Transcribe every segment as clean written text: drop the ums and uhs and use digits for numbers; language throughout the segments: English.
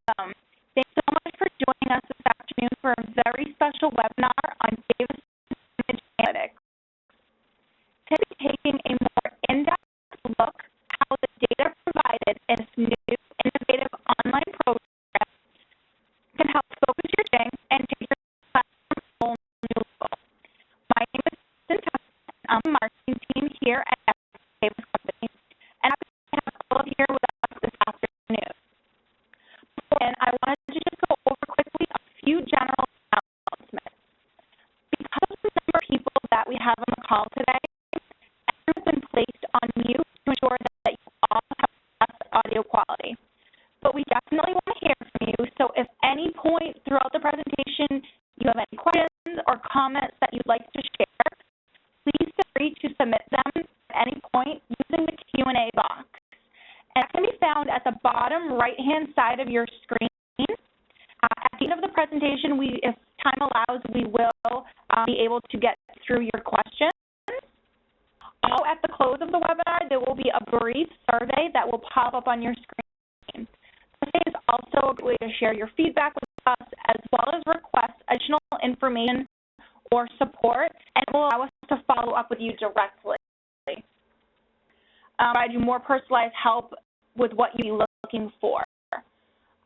welcome. Thanks so much for joining us this afternoon for a very special webinar on Davis Image Analytics. Today we'll be taking a more in-depth look at how the data provided in this new innovative online program can help focus your teaching and take your classroom to a whole new level. My name is Cynthia, and I'm on the marketing team here at Davis Company, and I'm going to have all of you here with us this afternoon. And I wanted to just go over quickly a few general announcements. Because of the number of people that we have on the call today, everyone has been placed on mute to ensure that you all have the best audio quality. But we definitely want to hear from you, so if any point throughout the presentation you have any questions or comments that you'd like to share, please feel free to submit them at any point using the Q&A box. And that can be found at the bottom right-hand side of your screen. At the end of the presentation, if time allows, we will be able to get through your questions. Also, at the close of the webinar, there will be a brief survey that will pop up on your screen. The survey is also a good way to share your feedback with us, as well as request additional information or support, and it will allow us to follow up with you directly. Provide you more personalized help with what you're looking for.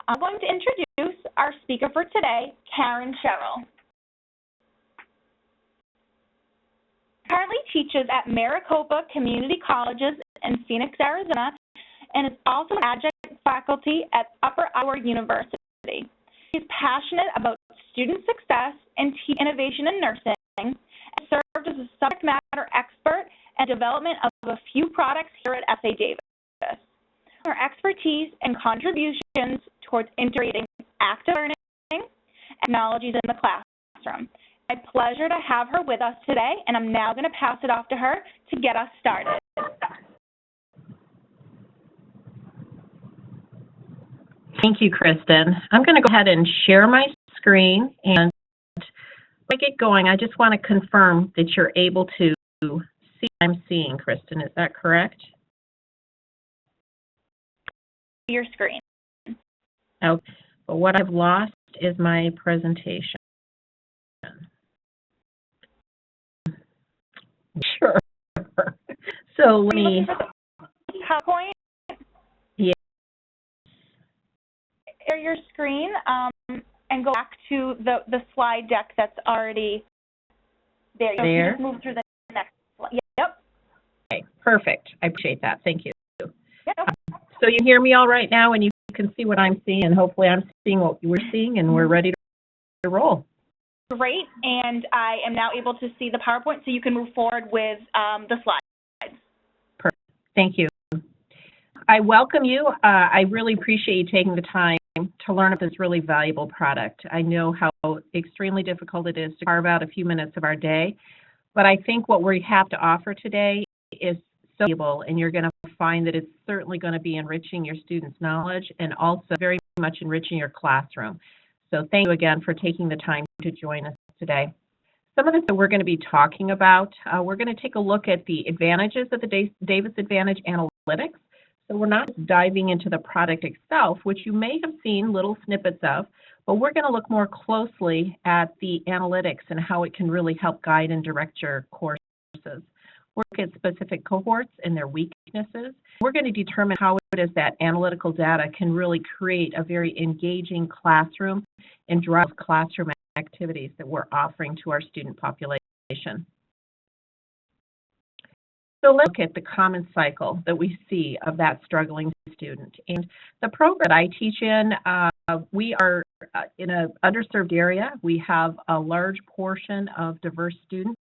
I'm going to introduce our speaker for today, Karen Sherrill. Currently teaches at Maricopa Community Colleges in Phoenix, Arizona, and is also an adjunct faculty at Upper Iowa University. She's passionate about student success and innovation in nursing, and served as a subject matter expert and development of a few products here at SA Davis. Her expertise and contributions towards integrating active learning and technologies in the classroom. My pleasure to have her with us today, and I'm now going to pass it off to her to get us started. Thank you, Kristen. I'm going to go ahead and share my screen, and before I get going, I just want to confirm that you're able to see what I'm seeing, Kristen. Is that correct? Your screen. Okay, but what I've lost is my presentation. Sure. So let me. PowerPoint. Yeah. Share your screen and go back to the slide deck that's already there. You just move through the next slide. Yep. Okay, perfect. I appreciate that. Thank you. Yep. So you hear me all right now, and you can see what I'm seeing, and hopefully I'm seeing what you were seeing, and we're ready to roll. Great, and I am now able to see the PowerPoint, so you can move forward with the slides. Perfect. Thank you. I welcome you. I really appreciate you taking the time to learn about this really valuable product. I know how extremely difficult it is to carve out a few minutes of our day, but I think what we have to offer today is so valuable, and you're going to find that it's certainly going to be enriching your students' knowledge and also very much enriching your classroom. So thank you again for taking the time to join us today. Some of this that we're going to be talking about, we're going to take a look at the advantages of the Davis Advantage Analytics. So we're not diving into the product itself, which you may have seen little snippets of, but we're going to look more closely at the analytics and how it can really help guide and direct your courses. We'll look at specific cohorts and their weaknesses. We're going to determine how it is that analytical data can really create a very engaging classroom and drive classroom activities that we're offering to our student population. So let's look at the common cycle that we see of that struggling student. And the program that I teach in, we are in an underserved area. We have a large portion of diverse students.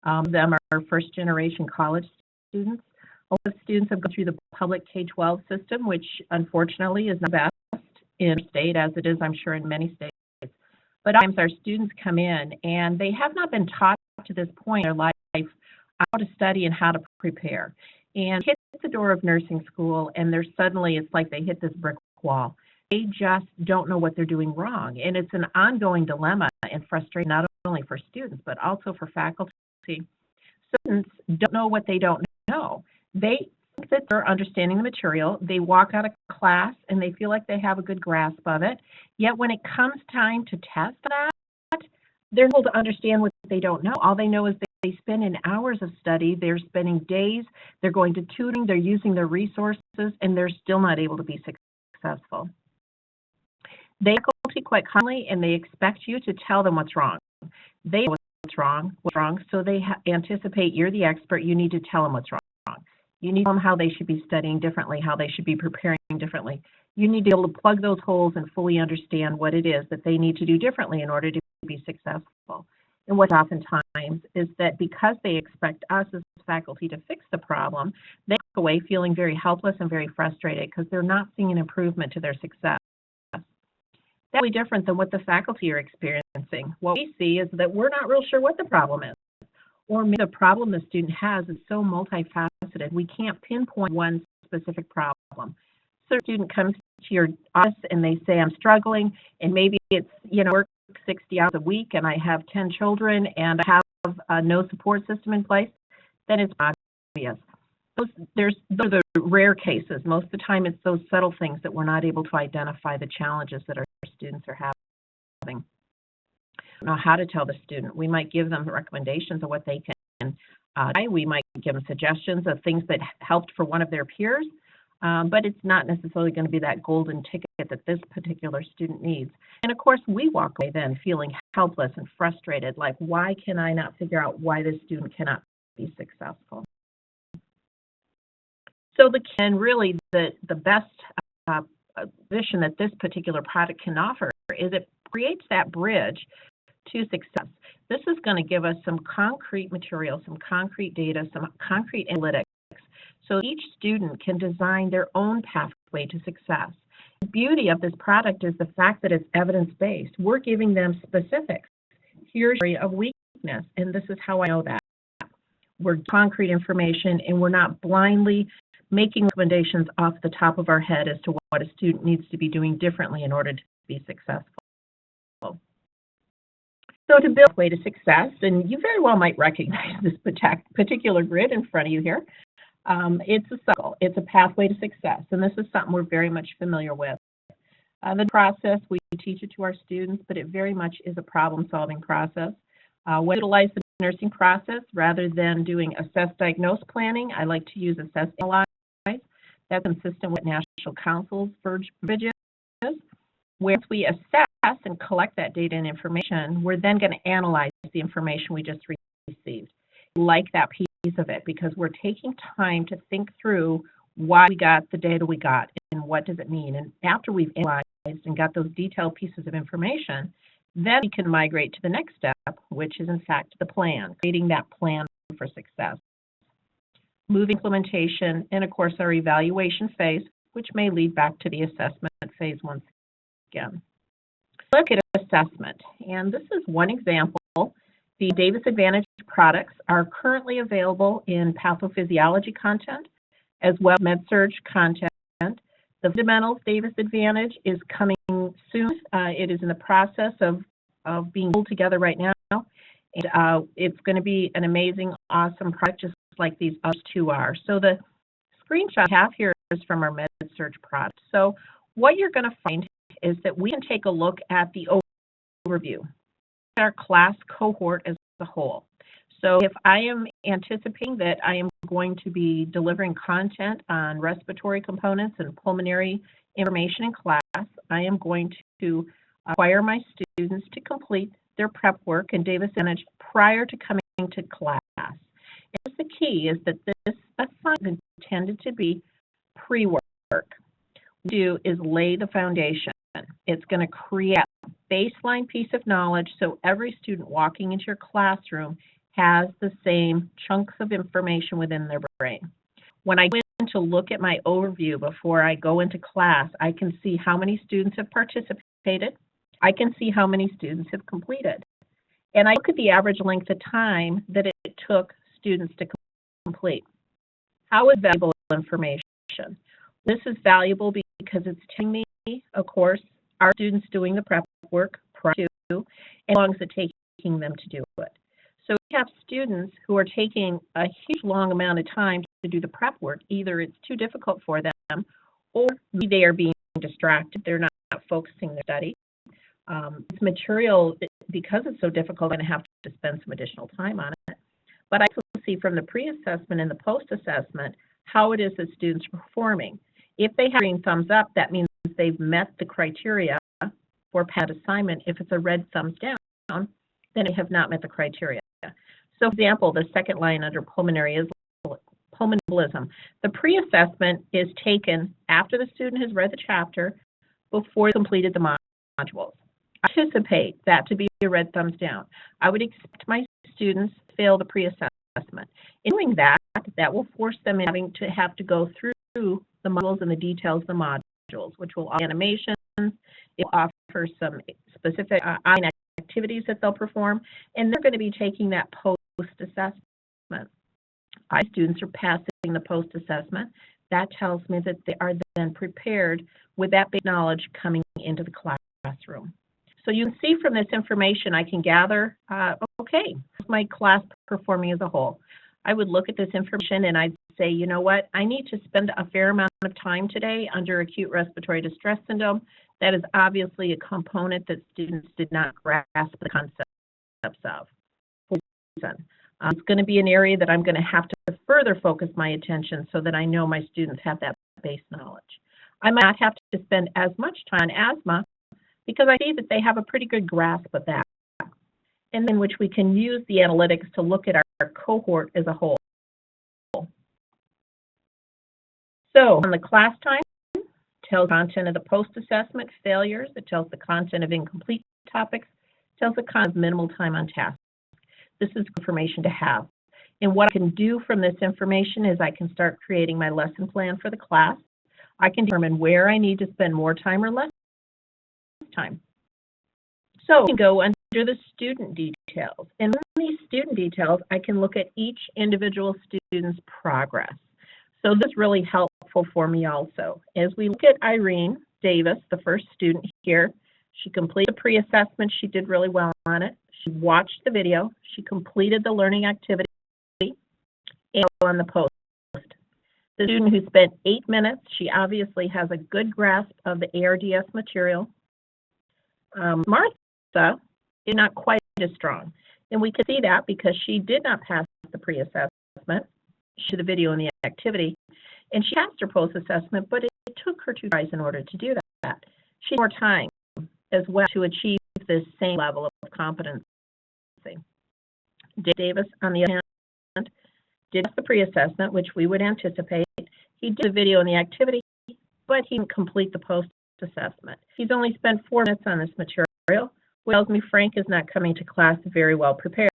Them are first-generation college students. A lot of students have gone through the public K-12 system, which unfortunately is not best in the state, as it is, I'm sure, in many states. But sometimes our students come in and they have not been taught to this point in their life how to study and how to prepare. And hit the door of nursing school, and they're suddenly, it's like they hit this brick wall. They just don't know what they're doing wrong. And it's an ongoing dilemma and frustration, not only for students, but also for faculty. Students don't know what they don't know. They think that they're understanding the material. They walk out of class and they feel like they have a good grasp of it. Yet when it comes time to test that, they're able to understand what they don't know. All they know is they spend in hours of study, they're spending days, they're going to tutoring, they're using their resources, and they're still not able to be successful. They faculty quite commonly, and they expect you to tell them what's wrong. They know what's wrong, so they anticipate you're the expert, you need to tell them what's wrong. You need to tell them how they should be studying differently, how they should be preparing differently. You need to be able to plug those holes and fully understand what it is that they need to do differently in order to be successful. And what oftentimes is that because they expect us as faculty to fix the problem, they go away feeling very helpless and very frustrated because they're not seeing an improvement to their success. That's really different than what the faculty are experiencing. What we see is that we're not real sure what the problem is, or maybe the problem the student has is so multifaceted we can't pinpoint one specific problem. So a student comes to your office and they say, I'm struggling, and maybe it's, work 60 hours a week and I have 10 children and I have no support system in place, then it's obvious. Those are the rare cases. Most of the time it's those subtle things that we're not able to identify the challenges that our students are having. I don't know how to tell the student. We might give them recommendations of what they can try. We might give them suggestions of things that helped for one of their peers, but it's not necessarily going to be that golden ticket that this particular student needs. And of course, we walk away then feeling helpless and frustrated, like, why can I not figure out why this student cannot be successful? So the best position that this particular product can offer is it creates that bridge to success. This is going to give us some concrete material, some concrete data, some concrete analytics, so each student can design their own pathway to success. The beauty of this product is the fact that it's evidence-based. We're giving them specifics. Here's your area of weakness, and this is how I know that. We're concrete information, and we're not blindly making recommendations off the top of our head as to what a student needs to be doing differently in order to be successful. So to build a way to success, and you very well might recognize this particular grid in front of you here, it's a cycle, it's a pathway to success, and this is something we're very much familiar with. The process, we teach it to our students, but it very much is a problem-solving process. We utilize the nursing process rather than doing assess, diagnose planning. I like to use assess, analyze. That's consistent with National Council's verbiage is. Once we assess and collect that data and information, we're then going to analyze the information we just received. Like that piece of it, because we're taking time to think through why we got the data we got and what does it mean. And after we've analyzed and got those detailed pieces of information, then we can migrate to the next step, which is in fact the plan, creating that plan for success. Moving implementation, and of course our evaluation phase, which may lead back to the assessment phase once again. Look at assessment, and this is one example. The Davis Advantage products are currently available in pathophysiology content as well as med-surg content. The Fundamentals Davis Advantage is coming soon. It is in the process of being pulled together right now. And it's going to be an amazing, awesome product, just like these other two are. So the screenshot I have here is from our med-surg product. So what you're going to find is that we can take a look at the overview, our class cohort as a whole. So if I am anticipating that I am going to be delivering content on respiratory components and pulmonary information in class, I am going to require my students to complete their prep work in Davis Advantage prior to coming to class. And the key is that this assignment is intended to be pre-work. What we do is lay the foundation. It's going to create a baseline piece of knowledge so every student walking into your classroom has the same chunks of information within their brain. When I go in to look at my overview before I go into class, I can see how many students have participated. I can see how many students have completed. And I look at the average length of time that it took students to complete. How is valuable information? This is valuable because it's telling me, of course, are students doing the prep work prior to, and how long is it taking them to do it? So we have students who are taking a huge long amount of time to do the prep work. Either it's too difficult for them, or maybe they are being distracted. They're not focusing their study. This material, because it's so difficult, I'm going to have to spend some additional time on it. But I also see from the pre-assessment and the post-assessment how it is that students are performing. If they have a green thumbs up, that means they've met the criteria for PAD assignment. If it's a red thumbs down, then they have not met the criteria. So, for example, the second line under pulmonary embolism. The pre-assessment is taken after the student has read the chapter, before they completed the modules. I anticipate that to be a red thumbs down. I would expect my students to fail the pre-assessment. In doing that, that will force them in having to go through the modules and the details of the modules, which will offer animations, it will offer some specific activities that they'll perform, and they're going to be taking that post-assessment. My students are passing the post-assessment. That tells me that they are then prepared with that big knowledge coming into the classroom. So you can see from this information I can gather, okay, how's my class performing as a whole? I would look at this information and I'd say, you know what, I need to spend a fair amount of time today under acute respiratory distress syndrome. That is obviously a component that students did not grasp the concepts of. It's going to be an area that I'm going to have to further focus my attention so that I know my students have that base knowledge. I might not have to spend as much time on asthma because I see that they have a pretty good grasp of that, and in which we can use the analytics to look at our cohort as a whole. So on the class time, it tells the content of the post-assessment failures, it tells the content of incomplete topics, it tells the content of minimal time on task. This is information to have. And what I can do from this information is I can start creating my lesson plan for the class. I can determine where I need to spend more time or less time. So I can go under the student details. And in these student details, I can look at each individual student's progress. So this is really helpful for me also. As we look at Irene Davis, the first student here, she completed the pre-assessment. She did really well on it. She watched the video. She completed the learning activity and on the post. The student who spent 8 minutes, she obviously has a good grasp of the ARDS material. Martha is not quite as strong. And we can see that because she did not pass the pre-assessment, she did the video and the activity, and she passed her post-assessment, but it took her 2 tries in order to do that. She had more time as well to achieve this same level of competency. Davis, on the other hand, did the pre-assessment, which we would anticipate. He did the video and the activity, but he didn't complete the post-assessment. He's only spent 4 minutes on this material, which tells me Frank is not coming to class very well prepared.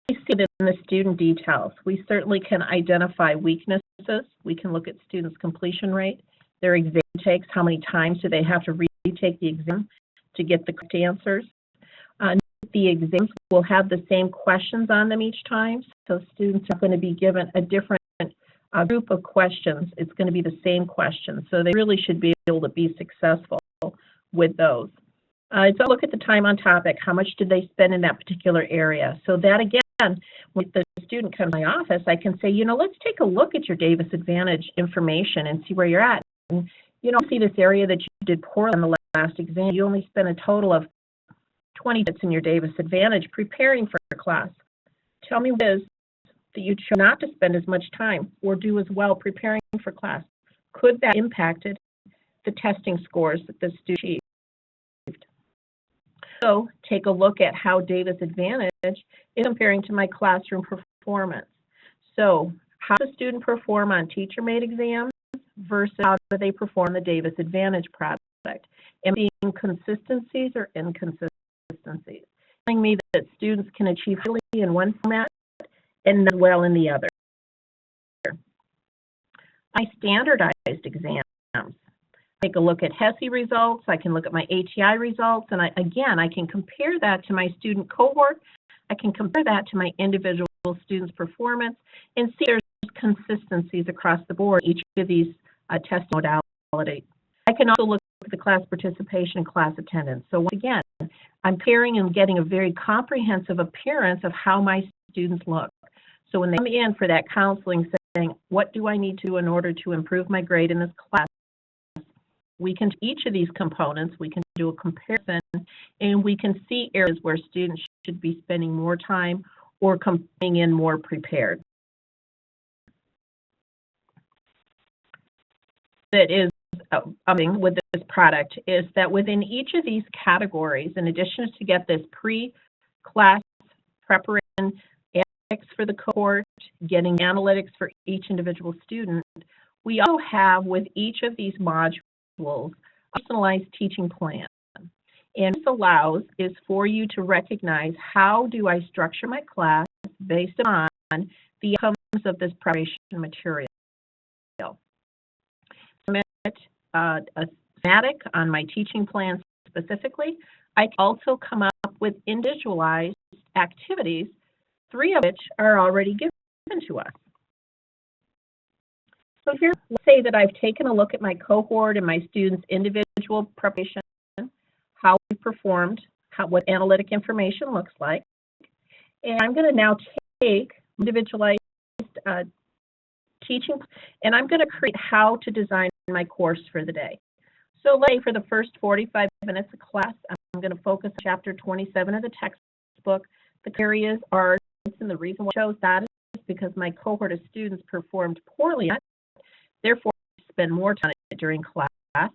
We see that in the student details. We certainly can identify weaknesses. We can look at students' completion rate, their exam takes, how many times do they have to retake the exam to get the correct answers. The exams will have the same questions on them each time, so students are going to be given a different group of questions. It's going to be the same questions, so they really should be able to be successful with those. So look at the time on topic. How much did they spend in that particular area? So that, again, when the student comes to my office, I can say, you know, let's take a look at your Davis Advantage information and see where you're at. And, you know, see this area that you did poorly on the last exam. You only spent a total of 20 minutes in your Davis Advantage preparing for class. Tell me what it is that you chose not to spend as much time or do as well preparing for class. Could that impacted the testing scores that the student achieved? So take a look at how Davis Advantage is comparing to my classroom performance. So how does the student perform on teacher-made exams versus how do they perform the Davis Advantage product? Am I seeing consistencies or inconsistencies? Telling me that students can achieve highly in one format and not well in the other. I standardized exams. Take a look at HESI results, I can look at my ATI results, and I can compare that to my student cohort. I can compare that to my individual students' performance and see if there's consistencies across the board, each of these test modalities. I can also look at the class participation and class attendance. So once again, I'm caring and getting a very comprehensive appearance of how my students look. So when they come in for that counseling saying, what do I need to do in order to improve my grade in this class? We can do each of these components, we can do a comparison, and we can see areas where students should be spending more time or coming in more prepared. That is with this product is that within each of these categories, in addition to get this pre-class preparation, analytics for the cohort, getting analytics for each individual student, we also have with each of these modules a personalized teaching plan. And this allows is for you to recognize how do I structure my class based on the outcomes of this preparation material. A schematic on my teaching plan specifically. I can also come up with individualized activities, 3 of which are already given to us. So here, let's say that I've taken a look at my cohort and my students' individual preparation, how we performed, what analytic information looks like. And I'm going to now take individualized teaching, and I'm going to create how to design my course for the day. So let's say for the first 45 minutes of class, I'm going to focus on chapter 27 of the textbook. The areas are, and the reason why I chose that is because my cohort of students performed poorly at it, therefore I spend more time during class. And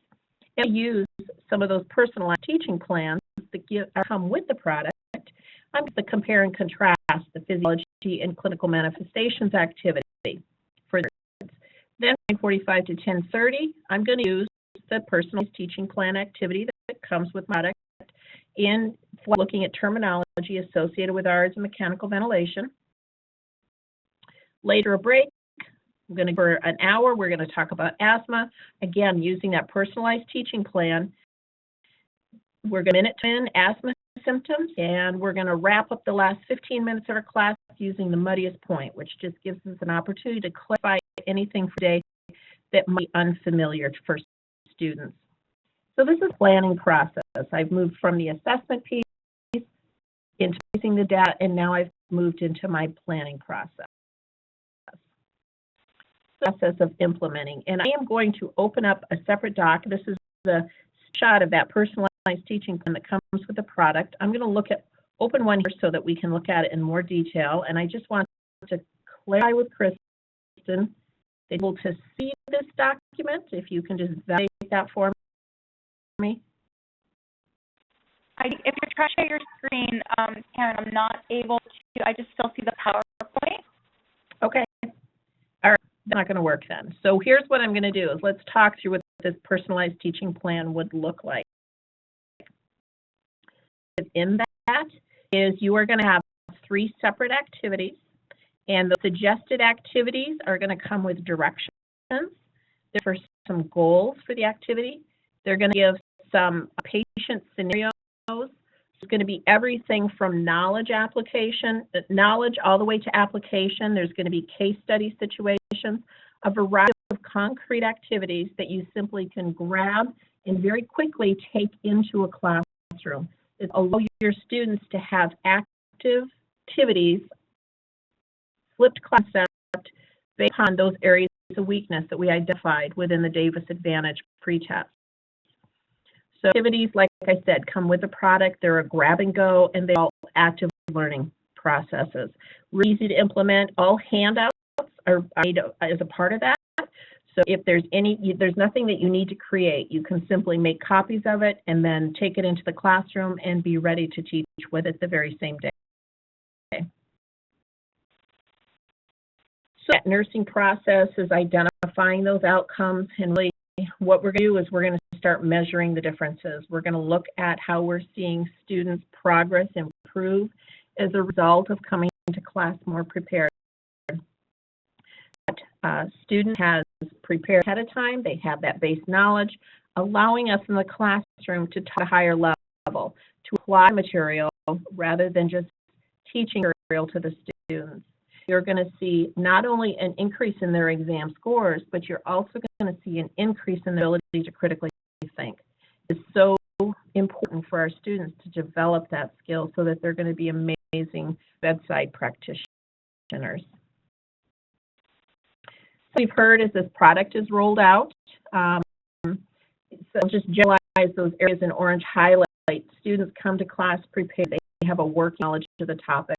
I use some of those personalized teaching plans that come with the product. I'm going to compare and contrast the physiology and clinical manifestations activity for the students. Then 9:45 to 10:30, I'm going to use the personalized teaching plan activity that comes with product in looking at terminology associated with ARDS and mechanical ventilation. Later a break. I'm going to, for an hour, we're going to talk about asthma. Again, using that personalized teaching plan. We're going to minute in asthma symptoms, and we're going to wrap up the last 15 minutes of our class using the muddiest point, which just gives us an opportunity to clarify anything for today that might be unfamiliar for students. So this is planning process. I've moved from the assessment piece into using the data, and now I've moved into my planning process. Process of implementing, and I am going to open up a separate doc. This is the shot of that personalized teaching plan that comes with the product. I'm going to open one here so that we can look at it in more detail, and I just want to clarify with Kristen, able to see this document, if you can just validate that for me. If you're trying to share your screen, Karen, I'm not able to, I just still see the PowerPoint. Okay. All right, that's not going to work then. So here's what I'm going to do is let's talk through what this personalized teaching plan would look like. Within that is you are going to have 3 separate activities, and the suggested activities are going to come with directions. There are some goals for the activity. They're going to give some patient scenarios. It's going to be everything from knowledge all the way to application. There's going to be case study situations, a variety of concrete activities that you simply can grab and very quickly take into a classroom. It allows your students to have active activities, flipped concept based on those areas of weakness that we identified within the Davis Advantage pretest. So activities, like I said, come with the product. They're a grab and go, and they're all active learning processes. Really easy to implement. All handouts are made as a part of that. So if there's nothing that you need to create. You can simply make copies of it and then take it into the classroom and be ready to teach with it the very same day. So that nursing process is identifying those outcomes, and really what we're going to do is we're going to start measuring the differences. We're going to look at how we're seeing students' progress improve as a result of coming to class more prepared. Student has prepared ahead of time. They have that base knowledge, allowing us in the classroom to talk at a higher level, to apply material rather than just teaching material to the students. You're going to see not only an increase in their exam scores, but you're also going to see an increase in their ability to critically think. It's so important for our students to develop that skill so that they're going to be amazing bedside practitioners. So we've heard as this product is rolled out, so just generalize those areas in orange highlight. Students come to class prepared. They have a working knowledge of the topic.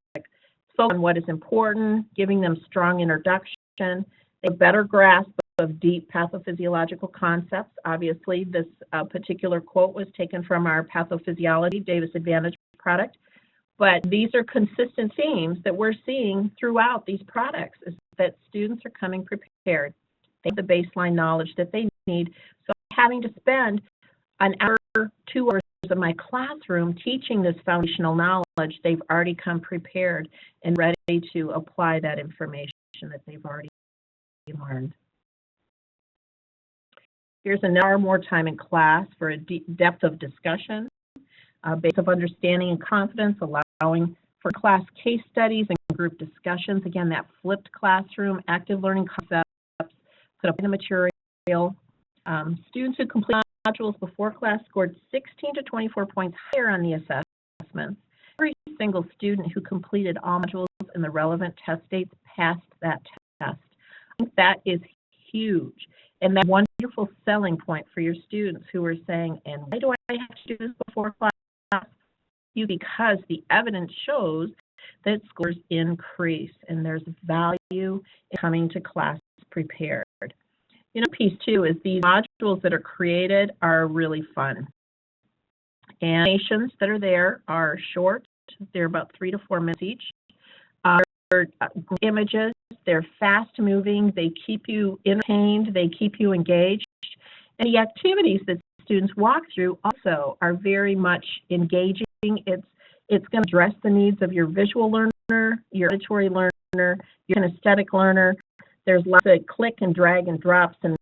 Focus on what is important, giving them strong introduction. They have better grasp of deep pathophysiological concepts. Obviously, this particular quote was taken from our Pathophysiology Davis Advantage product. But these are consistent themes that we're seeing throughout these products, is that students are coming prepared. They have the baseline knowledge that they need. So having to spend an hour, 2 hours of my classroom teaching this foundational knowledge, they've already come prepared and ready to apply that information that they've already learned. Here's an hour more time in class for a depth of discussion, base of understanding and confidence, allowing for class case studies and group discussions. Again, that flipped classroom, active learning concepts, put up in the material. Students who complete modules before class scored 16 to 24 points higher on the assessments. Every single student who completed all modules in the relevant test dates passed that test. I think that is huge. And that's a wonderful selling point for your students who are saying, and why do I have to do this before class? Because the evidence shows that scores increase and there's value in coming to class prepared. You know, piece two is these modules that are created are really fun. Animations that are there are short. They're about 3 to 4 minutes each. Images, they're fast moving, they keep you entertained, they keep you engaged. And the activities that students walk through also are very much engaging. It's going to address the needs of your visual learner, your auditory learner, your kinesthetic learner. There's lots of click and drag and drops and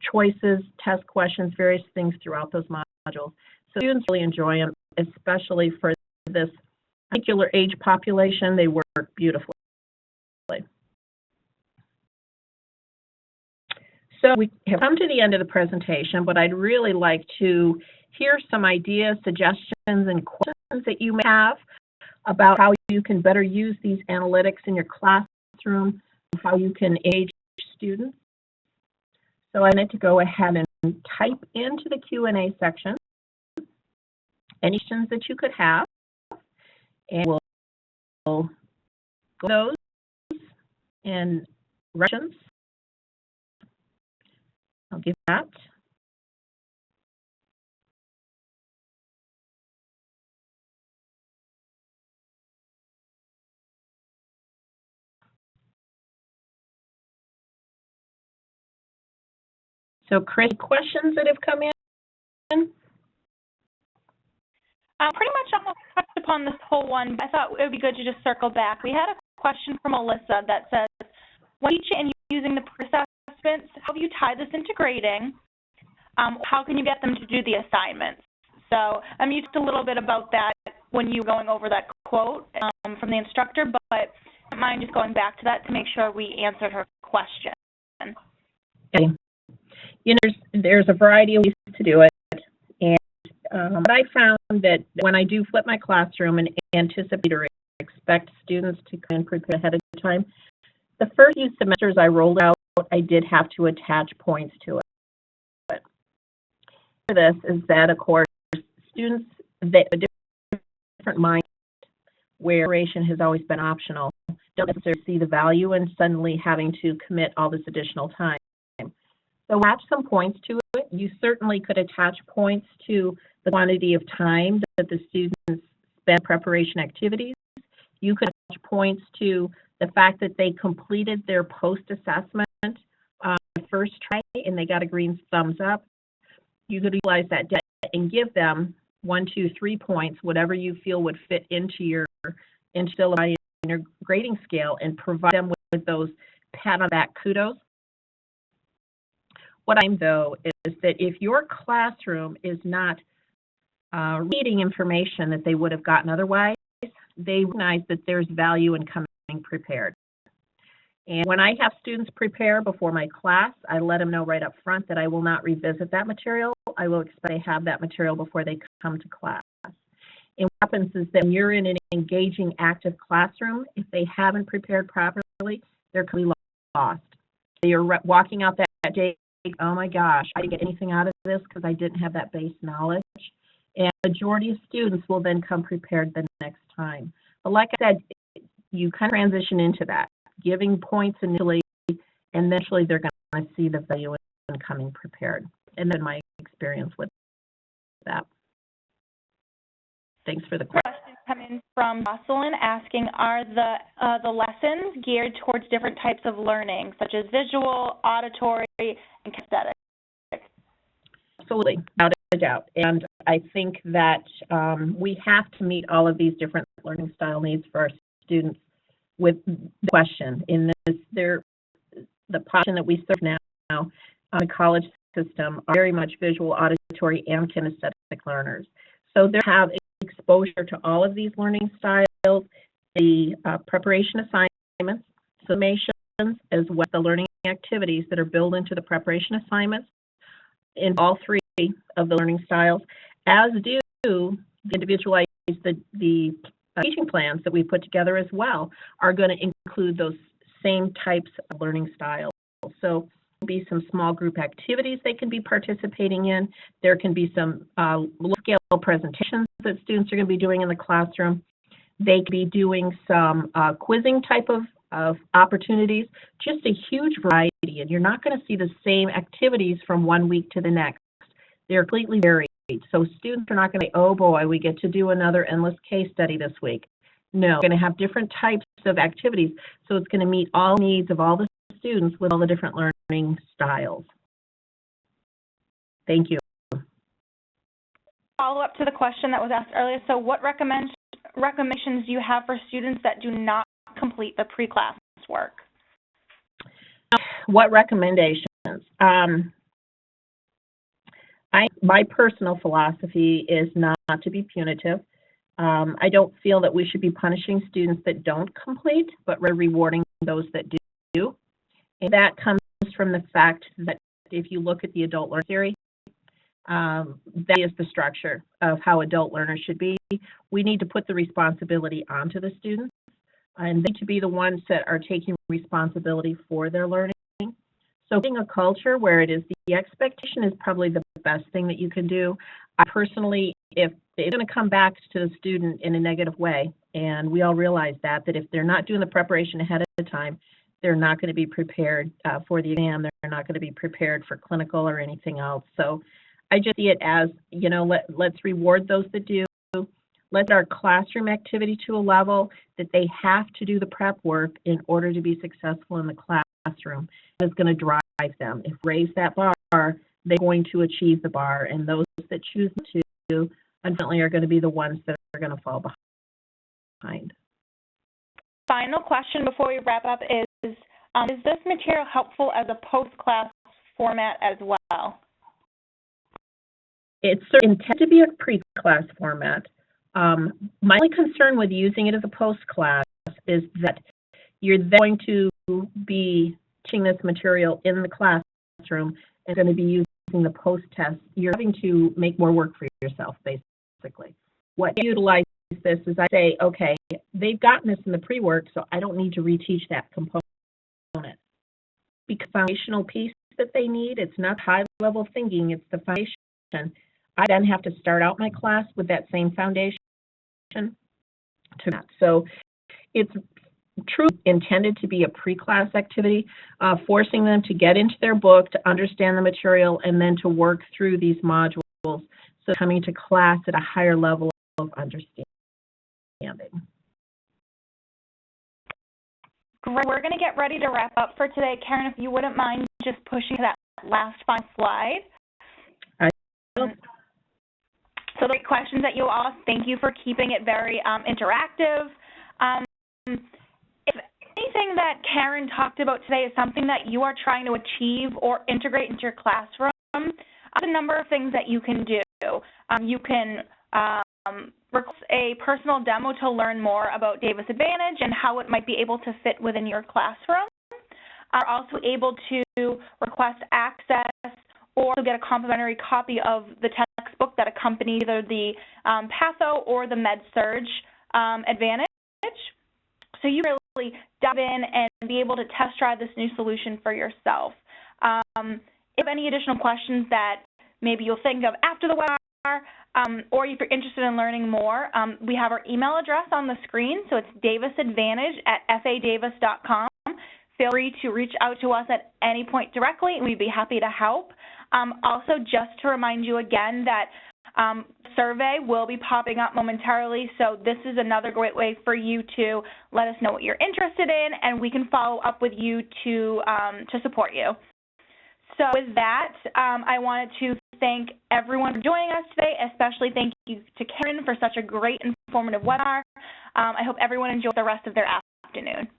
choices, test questions, various things throughout those modules. So students really enjoy them, especially for this particular age population. They work beautifully. So we have come to the end of the presentation, but I'd really like to hear some ideas, suggestions, and questions that you may have about how you can better use these analytics in your classroom, how you can engage students. So I need to go ahead and type into the Q&A section any questions that you could have, and we'll go those in questions. I'll give that. So, Chris, questions that have come in? Pretty much almost touched upon this whole one, but I thought it would be good to just circle back. We had a question from Alyssa that says, when teaching and using the assessments, how do you tie this into grading? How can you get them to do the assignments? So you talked a little bit about that when you were going over that quote from the instructor, but I don't mind just going back to that to make sure we answered her question. Okay. You know, there's a variety of ways to do it. And but I found that when I do flip my classroom and anticipate or expect students to come in prepared ahead of time, the first few semesters I rolled out, I did have to attach points to it. For this is that, of course, students that have a different mind where preparation has always been optional don't necessarily see the value in suddenly having to commit all this additional time. So attach some points to it. You certainly could attach points to the quantity of time that the students spend preparation activities. You could attach points to the fact that they completed their post-assessment first try and they got a green thumbs up. You could utilize that data and give them 1, 2, 3 points, whatever you feel would fit into your grading scale, and provide them with those pat on back kudos. What I'm though is that if your classroom is not reading information that they would have gotten otherwise, they recognize that there's value in coming prepared. And when I have students prepare before my class, I let them know right up front that I will not revisit that material I will expect they have that material before they come to class. And what happens is that when you're in an engaging, active classroom, if they haven't prepared properly, they're completely lost. You're walking out that day, oh my gosh, I didn't get anything out of this because I didn't have that base knowledge. And the majority of students will then come prepared the next time. But like I said, you kind of transition into that, giving points initially, and eventually they're going to see the value in coming prepared. And then my experience with that. Thanks for the question. Questions come in from Jocelyn asking, are the lessons geared towards different types of learning, such as visual, auditory, and kinesthetic? Absolutely, without a doubt. And I think that we have to meet all of these different learning style needs for our students with the question. In this, the population that we serve now on the college system are very much visual, auditory, and kinesthetic learners. So they have exposure to all of these learning styles, the preparation assignments, summations, as well as the learning activities that are built into the preparation assignments in all three of the learning styles, as do the individualized, the teaching plans that we put together as well are going to include those same types of learning styles. So there'll be some small group activities they can be participating in. There can be some low-scale presentations that students are going to be doing in the classroom. They could be doing some quizzing type of opportunities, just a huge variety. And you're not going to see the same activities from one week to the next. They're completely varied. So students are not going to say, oh boy, we get to do another endless case study this week. No, we're going to have different types of activities. So it's going to meet all needs of all the students with all the different learning styles. Thank you. Follow up to the question that was asked earlier. So what recommendations do you have for students that do not complete the pre-class work? What recommendations? My personal philosophy is not to be punitive. I don't feel that we should be punishing students that don't complete, but rewarding those that do. And that comes from the fact that if you look at the adult learning theory, that is the structure of how adult learners should be. We need to put the responsibility onto the students, and they need to be the ones that are taking responsibility for their learning. So being a culture where it is the expectation is probably the best thing that you can do. I personally, if it's going to come back to the student in a negative way, and we all realize that if they're not doing the preparation ahead of time, they're not going to be prepared for the exam. They're not going to be prepared for clinical or anything else. So I just see it as, you know, let's reward those that do. Let's our classroom activity to a level that they have to do the prep work in order to be successful in the classroom. It's going to drive them. If we raise that bar, they're going to achieve the bar, and those that choose to, unfortunately, are going to be the ones that are going to fall behind. Final question before we wrap up is this material helpful as a post-class format as well? It's intended to be a pre-class format. My only concern with using it as a post-class is that you're then going to be teaching this material in the classroom and going to be using the post-test. You're having to make more work for yourself, basically. What I utilize this is I say, okay, they've gotten this in the pre-work, so I don't need to reteach that component. Because the foundational piece that they need, it's not high-level thinking, it's the foundation. I then have to start out my class with that same foundation. So it's truly intended to be a pre-class activity, forcing them to get into their book, to understand the material, and then to work through these modules, so coming to class at a higher level of understanding. Great. We're going to get ready to wrap up for today. Karen, if you wouldn't mind just pushing to that last final slide. So the questions that you all asked, thank you for keeping it very interactive. If anything that Karen talked about today is something that you are trying to achieve or integrate into your classroom, there's a number of things that you can do. You can request a personal demo to learn more about Davis Advantage and how it might be able to fit within your classroom. Are also able to request access or get a complimentary copy of the textbook that accompanies either the Patho or the MedSurg Advantage. So you really dive in and be able to test drive this new solution for yourself. If you have any additional questions that maybe you'll think of after the webinar, or if you're interested in learning more, we have our email address on the screen, so it's davisadvantage@fadavis.com. Feel free to reach out to us at any point directly, and we'd be happy to help. Also, just to remind you again that survey will be popping up momentarily, so this is another great way for you to let us know what you're interested in, and we can follow up with you to support you. So with that, I wanted to thank everyone for joining us today, especially thank you to Karen for such a great informative webinar. I hope everyone enjoys the rest of their afternoon.